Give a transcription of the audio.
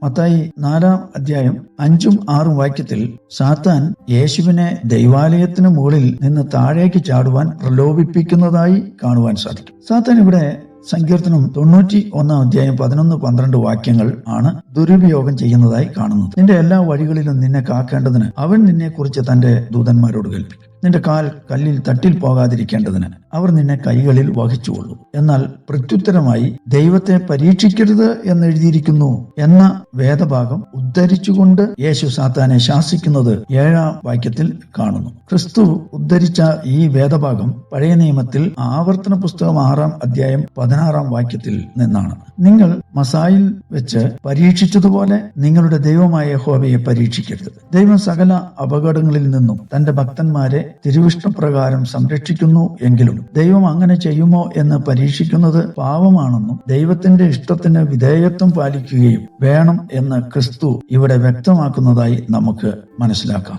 മത്തായി 4:5-6 വാക്യത്തിൽ സാത്താൻ യേശുവിനെ ദൈവാലയത്തിന് മുകളിൽ നിന്ന് താഴേക്ക് ചാടുവാൻ പ്രലോഭിപ്പിക്കുന്നതായി കാണുവാൻ സാധിക്കും. സാത്താൻ ഇവിടെ സങ്കീർത്തനം 91:11-12 വാക്യങ്ങൾ ആണ് ദുരുപയോഗം ചെയ്യുന്നതായി കാണുന്നത്. നിന്റെ എല്ലാ വഴികളിലും നിന്നെ കാക്കേണ്ടതിന് അവൻ നിന്നെക്കുറിച്ച് തന്റെ ദൂതന്മാരോട് കൽപ്പിക്കും. നിന്റെ കാൽ കല്ലിൽ തട്ടിൽ പോകാതിരിക്കേണ്ടതിന് അവർ നിന്നെ കൈകളിൽ വഹിച്ചുകൊള്ളൂ. എന്നാൽ പ്രത്യുത്തരമായി ദൈവത്തെ പരീക്ഷിക്കരുത് എന്നെഴുതിയിരിക്കുന്നു എന്ന വേദഭാഗം ഉദ്ധരിച്ചുകൊണ്ട് യേശു സാത്താനെ ശാസിക്കുന്നത് 7-ാം വാക്യത്തിൽ കാണുന്നു. ക്രിസ്തു ഉദ്ധരിച്ച ഈ വേദഭാഗം പഴയ നിയമത്തിൽ ആവർത്തന പുസ്തകം 6-ാം വാക്യത്തിൽ നിന്നാണ്. നിങ്ങൾ മസായിൽ വെച്ച് പരീക്ഷിച്ചതുപോലെ നിങ്ങളുടെ ദൈവമായ യഹോവയെ പരീക്ഷിക്കരുത്. ദൈവം സകല അപകടങ്ങളിൽ നിന്നും തന്റെ ഭക്തന്മാരെ തിരുവിഷ്ടപ്രകാരം സംരക്ഷിക്കുന്നു എങ്കിലും ദൈവം അങ്ങനെ ചെയ്യുമോ എന്ന് പരീക്ഷിക്കുന്നത് പാപമാണെന്നും ദൈവത്തിന്റെ ഇഷ്ടത്തിന് വിധേയത്വം പാലിക്കുകയും വേണം എന്ന് ക്രിസ്തു ഇവിടെ വ്യക്തമാക്കുന്നതായി നമുക്ക് മനസ്സിലാക്കാം.